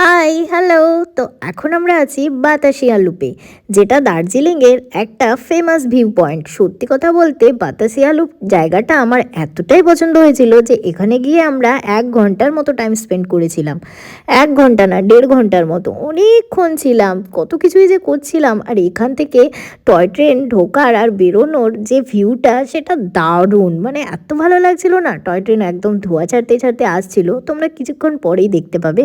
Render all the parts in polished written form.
Hi hello. তো এখন আমরা আছি বাতাসিয়া লুপে, যেটা দার্জিলিংয়ের একটা ফেমাস ভিউ পয়েন্ট। সত্যি কথা বলতে বাতাসিয়া লুপ জায়গাটা আমার এতটাই পছন্দ হয়েছিল যে এখানে গিয়ে আমরা 1 ঘন্টার মতো টাইম স্পেন্ড করেছিলাম। 1 ঘন্টা না, 1.5 ঘন্টার মতো অনেকক্ষণ ছিলাম, কত কিছুই যে করছিলাম। আর এখান থেকে টয় ট্রেন ঢোকার আর বেরোনোর যে ভিউটা সেটা দারুণ, মানে এত ভালো লাগছিল না। টয় ট্রেন একদম ধোঁয়া ছাড়তে ছাড়তে আসছিল, তোমরা কিছুক্ষণ পরেই দেখতে পাবে।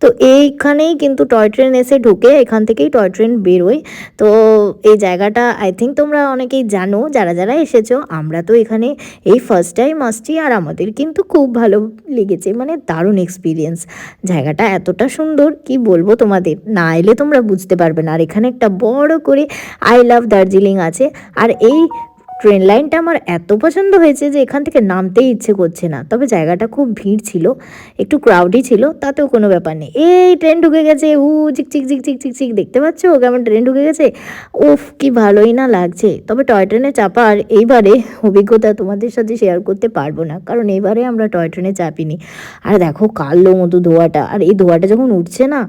তো এইখানেই কিন্তু টয় ট্রেন এসে ঢোকে, এখান থেকেই টয় ট্রেন বেরোয়। তো এই জায়গাটা আই থিঙ্ক তোমরা অনেকেই জানো, যারা যারা এসেছো। আমরা তো এখানে এই ফার্স্ট টাইম আসছি, আর আমাদের কিন্তু খুব ভালো লেগেছে, মানে দারুণ এক্সপিরিয়েন্স। জায়গাটা এতটা সুন্দর কি বলবো তোমাদের, না এলে তোমরা বুঝতে পারবে না। আর এখানে একটা বড় করে আই লাভ দার্জিলিং আছে। আর এই ট্রেন লাইনটা আমার এত পছন্দ হয়েছে যে এখান থেকে নামতেই ইচ্ছে করছে না। তবে জায়গাটা খুব ভিড় ছিল, একটু ক্রাউডই ছিল, তাতেও কোনো ব্যাপার নেই। এই ট্রেন ঢুকে গেছে, ঝিকচিক ঝিকচিক ঝিকচিক, দেখতে পাচ্ছ কেমন ট্রেন ঢুকে গেছে। উফ কি ভালোই না লাগছে। তবে টয় ট্রেনে চাপার এইবারে অভিজ্ঞতা তোমাদের সাথে শেয়ার করতে পারবো না, কারণ এইবারে আমরা টয় ট্রেনে চাপিনি। আর দেখো কালো মতো ধোঁয়াটা, আর এই ধোঁয়াটা যখন উঠছে না,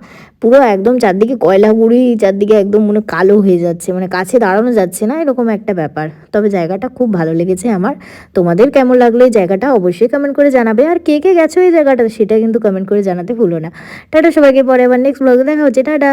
পুরো একদম চারদিকে কয়লা গুঁড়ি, চারদিকে একদম মনে কালো হয়ে যাচ্ছে, মানে কাছে দাঁড়ানো যাচ্ছে না, এরকম একটা ব্যাপার। তবে জায়গাটা খুব ভালো লেগেছে আমার। তোমাদের কেমন লাগলো এই জায়গাটা অবশ্যই কমেন্ট করে জানাবে। আর কে কে গেছো এই জায়গাটা সেটা কিন্তু কমেন্ট করে জানাতে ভুলো না। টাটা সবাইকে, পরে আবার নেক্সট ব্লগে দেখা হচ্ছে, টাটা।